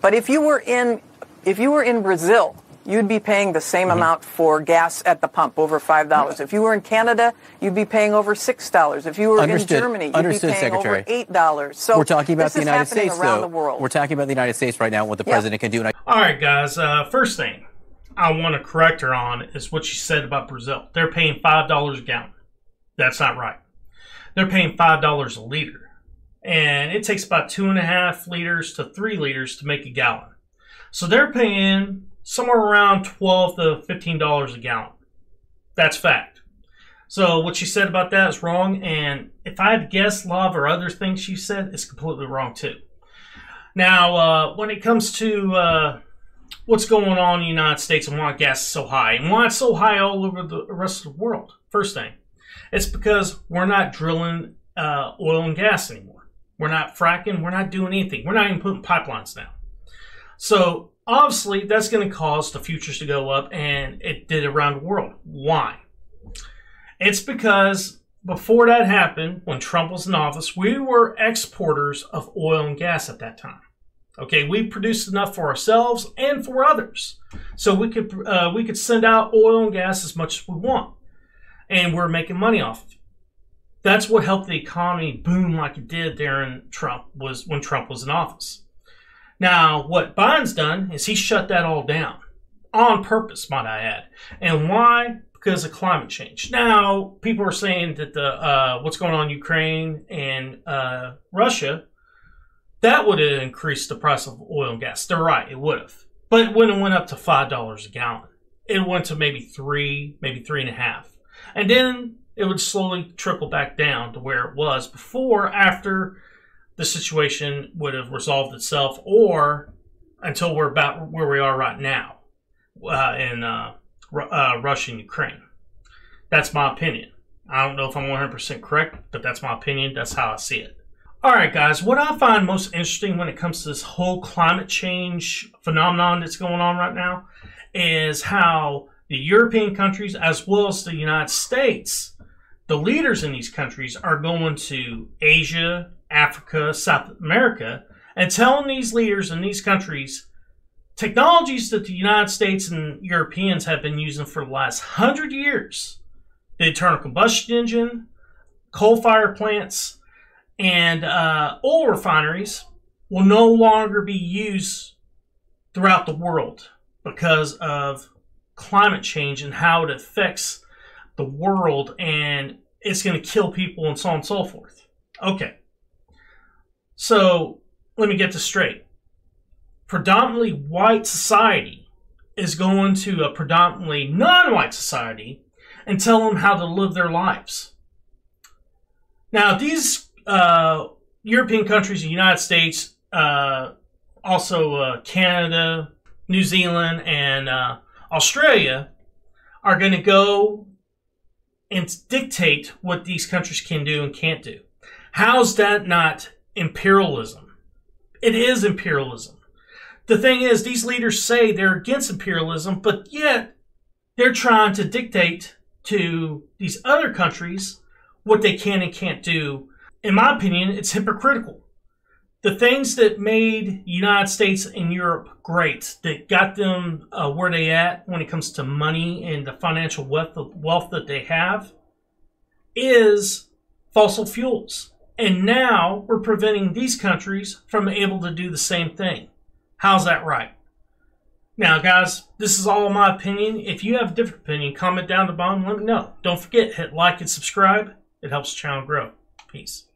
But if you were in Brazil, you'd be paying the same amount for gas at the pump, over $5. If you were in Canada, you'd be paying over $6. If you were in Germany, you'd be paying over $8. So we're talking about the United States, around though. The world. We're talking about the United States right now, what the president can do. All right, guys. First thing I want to correct her on is what she said about Brazil. They're paying $5 a gallon. That's not right. They're paying $5 a liter. And it takes about 2.5 liters to 3 liters to make a gallon. So they're paying somewhere around $12 to $15 a gallon. That's fact. So what she said about that is wrong. And if I had to guess, love, or other things she said, it's completely wrong too. Now, when it comes to what's going on in the United States and why gas is so high, and why it's so high all over the rest of the world, first thing, it's because we're not drilling oil and gas anymore. We're not fracking. We're not doing anything. We're not even putting pipelines down. So obviously, that's going to cause the futures to go up, and it did around the world. Why? It's because before that happened, when Trump was in office, we were exporters of oil and gas at that time. Okay, we produced enough for ourselves and for others, so we could send out oil and gas as much as we want, and we're making money off of it. That's what helped the economy boom like it did when Trump was in office. Now, what Biden's done is he shut that all down on purpose, might I add. And why? Because of climate change. Now, people are saying that what's going on in Ukraine and Russia, that would have increased the price of oil and gas. They're right, it would have. But it wouldn't have went up to $5 a gallon. It went to maybe 3, maybe 3.5. And then it would slowly trickle back down to where it was before, after the situation would have resolved itself, or until we're about where we are right now in Russia and Ukraine. That's my opinion. I don't know if I'm 100% correct, but that's my opinion. That's how I see it. All right, guys, what I find most interesting when it comes to this whole climate change phenomenon that's going on right now is how the European countries, as well as the United States, the leaders in these countries are going to Asia, Africa, South America, and telling these leaders in these countries technologies that the United States and Europeans have been using for the last 100 years, the internal combustion engine, coal-fired plants, and oil refineries, will no longer be used throughout the world because of climate change and how it affects the world, and it's going to kill people and so on and so forth. Okay. So, let me get this straight. Predominantly white society is going to a predominantly non-white society and tell them how to live their lives. Now, these European countries, the United States, also Canada, New Zealand, and Australia, are going to go and dictate what these countries can do and can't do. How's that not imperialism? It is imperialism. The thing is, these leaders say they're against imperialism, but yet they're trying to dictate to these other countries what they can and can't do. In my opinion, it's hypocritical. The things that made the United States and Europe great, that got them where they at when it comes to money and the financial wealth that they have, is fossil fuels. And now we're preventing these countries from able to do the same thing. How's that right? Now, guys, this is all my opinion. If you have a different opinion, comment down the bottom. Let me know. Don't forget, hit like and subscribe. It helps the channel grow. Peace.